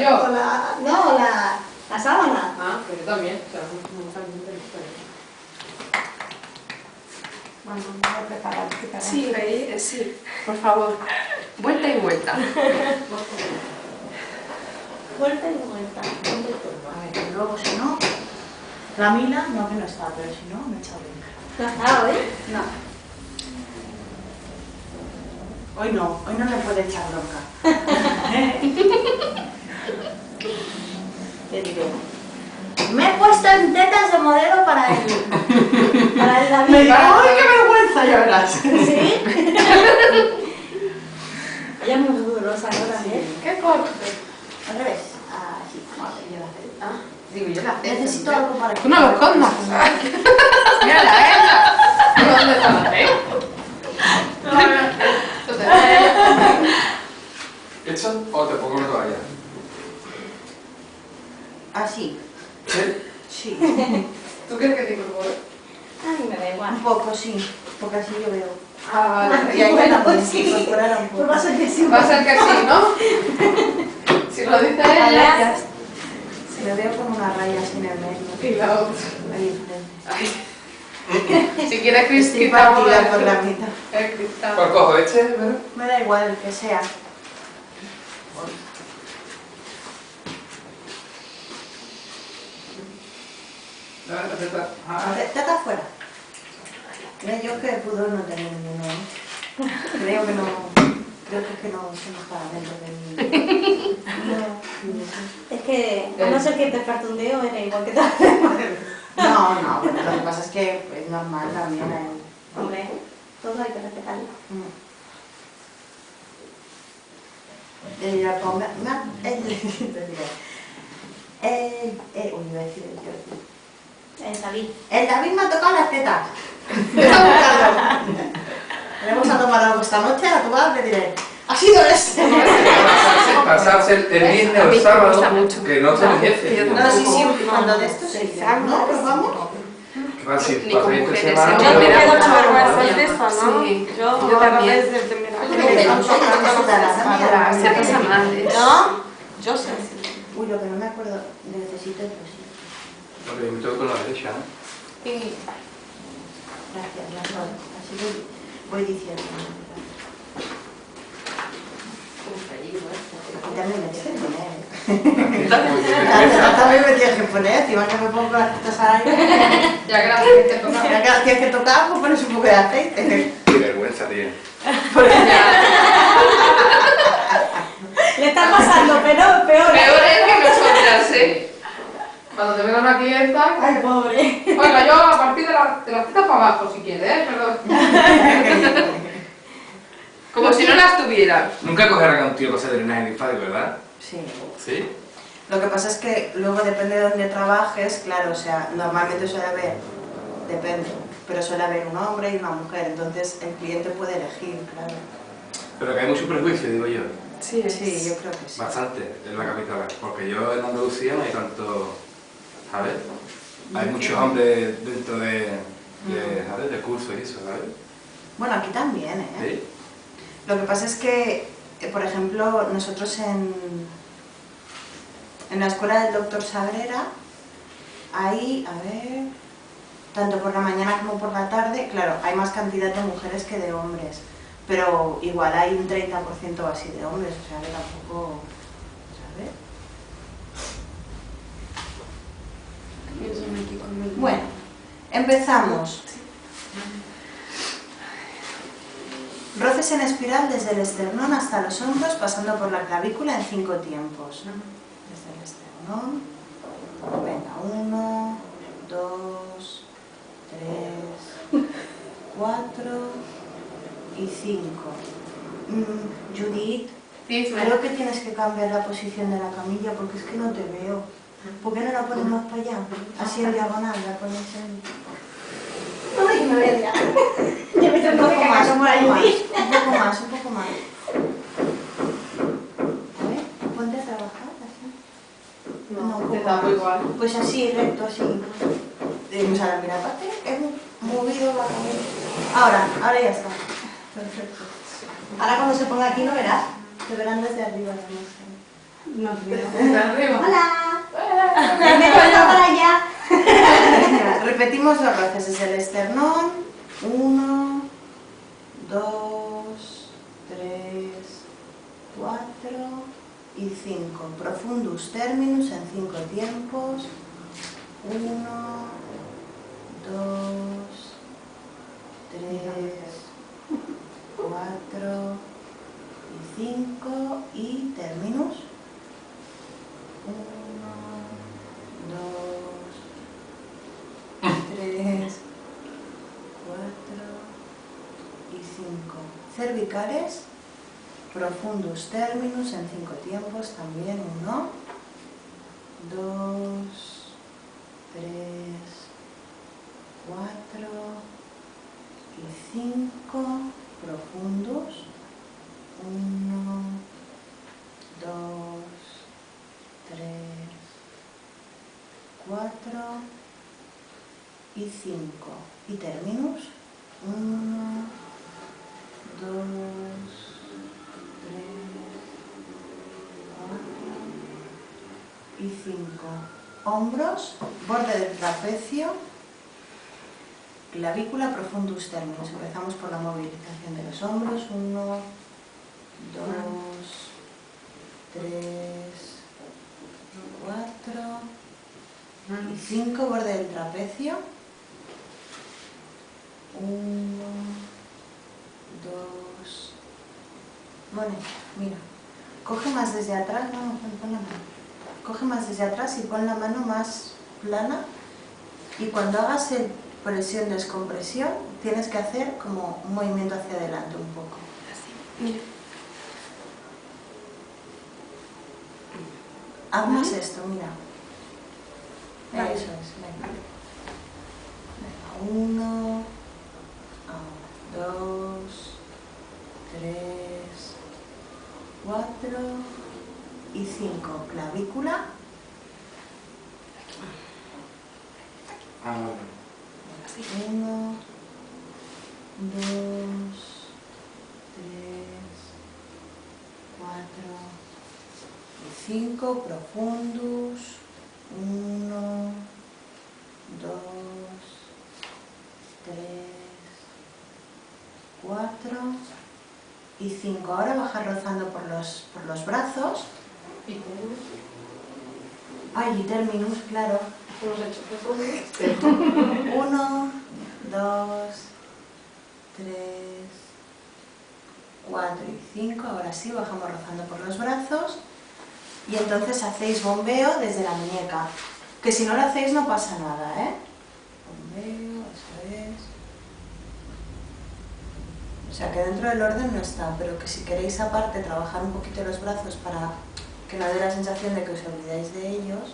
Yo. Con la... No, la sábana. Ah, pero yo también. O sea, no también de Bueno, vamos a preparar. Sí, sí, por favor. Vuelta y vuelta. Vuelta y vuelta. A ver, y luego si no... La Mila, no que no está, pero si no, me echa bronca. ¿No está hoy? No. Hoy no me puede echar bronca. Te diré. Me he puesto en tetas de modelo para el David. Me dijo, ¡ay, qué vergüenza! Ya verás. ¿Sí? Ella es muy rigurosa, ¿no? También. ¿Qué corte? Al revés. Así, vale, yo la hago. Ah, digo, yo la hago. Necesito algo para... Tú no lo escondas. Mírala, ella. ¿Dónde está la fe? ¿Hecho o te pongo una toalla? Así. ¿Sí? Sí. ¿Tú quieres que te incorpore? A mí me da igual. Un poco, sí. Porque así yo veo. Ah, vale. Y ahí bueno, pues sí. Incorporar un poco. Va a ser que sí. Va a ser que sí, ¿no? Si lo dice ella... Se me veo como una raya así en el medio. Y la otra. Ahí enfrente. Ay. Si quieres Chris, Estoy quitamos partida por la mitad. el cristal. ¿Cuál cojo? ¿Este? ¿Verdad? Me da igual el que sea. Tata afuera. Mira, yo que pudor no tengo ninguno. Creo que no. Creo que es que no se nos para dentro de mí. No. Es que, a no ser que te falte un dedo, era igual que tal. No, bueno, lo que pasa es que es normal también. Hombre, todo hay que respetarlo. Iba a decir el David. El David me ha tocado las tetas. Vamos a tomar algo esta noche, a tu bar le diré, ha sido este. Pasarse el viernes o el sábado, que no se jefe. No, sí, cuando de esto sí. ¿No? ¿Nos vamos? Que va a ser Ni con para mujeres, semana. yo me quedo mucha vergüenza yo. de eso, ¿no? Sí, yo también. Se pasa mal. ¿No? Yo sé. Uy, lo que no me acuerdo, necesito el fusil. Porque yo me toco con la derecha, ¿no? Y Gracias, las dos. Así voy diciendo. Y también me tienes que poner. También me tienes que poner, encima que me pongo las tetas al aire. ya que la tienes que tocar. Ya que las tienes que tocar, pues pones un poco de aceite. Qué vergüenza tiene. Le está pasando, pero peor. Peor es que nosotras, ¿eh? Cuando te vengan aquí esta... Ay, pobre. Oiga, yo a partir de las tetas para abajo, si quieres, ¿eh? Perdón. Como si no las tuvieras. Nunca cogerán a un tío con ese drenaje linfático, ¿verdad? Sí. ¿Sí? Lo que pasa es que luego depende de dónde trabajes, claro, o sea, normalmente suele haber, depende, pero suele haber un hombre y una mujer, entonces el cliente puede elegir, claro. Pero que hay mucho prejuicio, digo yo. Sí, yo creo que sí. Bastante en la capital. Porque yo en Andalucía no hay tanto... ¿Sabes? Hay muchos hombres dentro de ¿sabes? De cursos y eso, ¿sabes? Bueno, aquí también, ¿eh? ¿Sí? Lo que pasa es que, por ejemplo, nosotros en la escuela del doctor Sagrera, hay, a ver, tanto por la mañana como por la tarde, claro, hay más cantidad de mujeres que de hombres, pero igual hay un 30% así de hombres, o sea que tampoco, ¿sabes? Bueno, empezamos. Roces en espiral desde el esternón hasta los hombros, pasando por la clavícula en 5 tiempos. Desde el esternón. Venga, 1, 2, 3, 4 y 5. Judith, creo que tienes que cambiar la posición de la camilla porque es que no te veo. ¿Por qué no la pones más para allá? Así en diagonal, la pones en... Ay, me voy a liar. Ya me tengo que cagar por ahí. Un poco más. A ver, ponte a trabajar así. No, te da igual. Pues así, recto, así. O sea, mira, aparte, hemos movido la cabeza. Ahora ya está. Perfecto. Ahora cuando se ponga aquí no verás. Te verán desde arriba también. No te arriba. ¡Hola! ¡Me toca para allá! Venga, repetimos los roces desde el esternón. 1, 2, 3, 4 y 5. Profundus terminus en 5 tiempos. 1, 2, 3, 4 y 5 y terminus. 1, 2, 3, 4 y 5. Cervicales, profundus terminus en 5 tiempos también. 1, 2, 3, 4 y 5. Profundus. 1, 2, 3, 4 y 5. Y terminus. 1, 2, 3, 4 y 5. Hombros, borde del trapecio, clavícula, profundus terminus. Empezamos por la movilización de los hombros. 1, 2, 3, 4 y 5, borde del trapecio. 1, 2. Bueno, mira, coge más desde atrás, no, pon la mano. Coge más desde atrás y pon la mano más plana. Y cuando hagas el presión-descompresión, tienes que hacer como un movimiento hacia adelante un poco. Así, mira. Haz más esto, mira. Eso es, venga. 1, 2, 3, 4 y 5. Clavícula. Ah, vale. 1, 2, 3, 4 y 5. Profundus. 1, 2, 3, 4 y 5. Ahora bajar rozando por los brazos. Ay, y terminus, claro. Hemos hecho profundus. 1, 2, 3, 4 y 5. Ahora sí, bajamos rozando por los brazos. Y entonces hacéis bombeo desde la muñeca. Que si no lo hacéis no pasa nada, ¿eh? Bombeo, eso es. O sea que dentro del orden no está, pero que si queréis aparte trabajar un poquito los brazos para que no dé la sensación de que os olvidáis de ellos,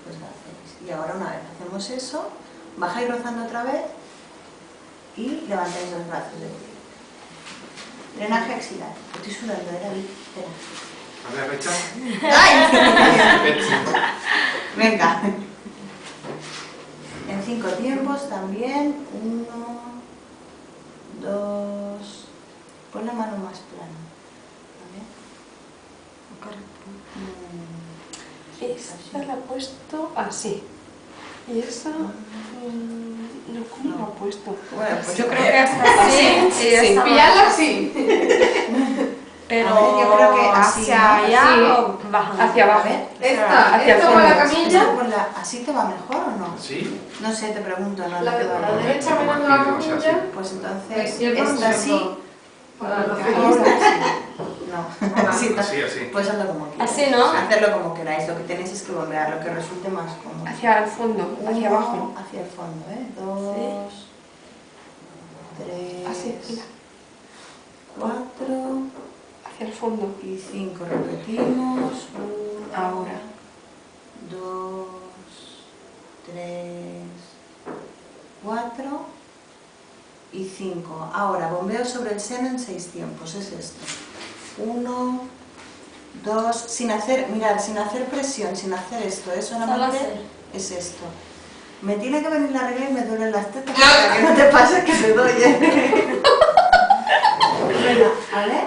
pues lo hacéis. Y ahora una vez hacemos eso, bajáis rozando otra vez y levantáis los brazos de pie. Drenaje axilar. Estoy sudando, David. Espera. ¿A ver, Recha? ¡Ay! Venga. En 5 tiempos también. 1, 2. Pon la mano más plana. Esta la he puesto así. Y esa... no, ¿cómo la he puesto? Bueno, pues Yo creo que hasta así. Sí. Pillarla así. Pero A ver, yo creo que así, hacia ¿no? allá Sí. o hacia abajo. A ver. Hacia el Esta con la fondo. camilla. ¿Así te va mejor o no? ¿Sí? No sé, te pregunto, no, La no te va la mejor. derecha mirando la camilla. Pues entonces, La izquierda esta sí, Para y los esta ojos. sí. No, así, Así, así. pues hazlo como queráis. Así, ¿no? Hacerlo como queráis, lo que tenéis es que bombear, lo que resulte más cómodo. Hacia el fondo, hacia 1, abajo. hacia el fondo, ¿eh? 2, 3, Así, mira. 4 Hacia el fondo. y 5. Repetimos. 1, Ahora. 2, 3, 4 y 5. Ahora, bombeo sobre el seno en 6 tiempos. Es esto. 1, 2, sin hacer, mirad, sin hacer presión, sin hacer esto, solamente es esto. Me tiene que venir la regla y me duelen las tetas para que no te pase que te doy. Venga, ¿vale?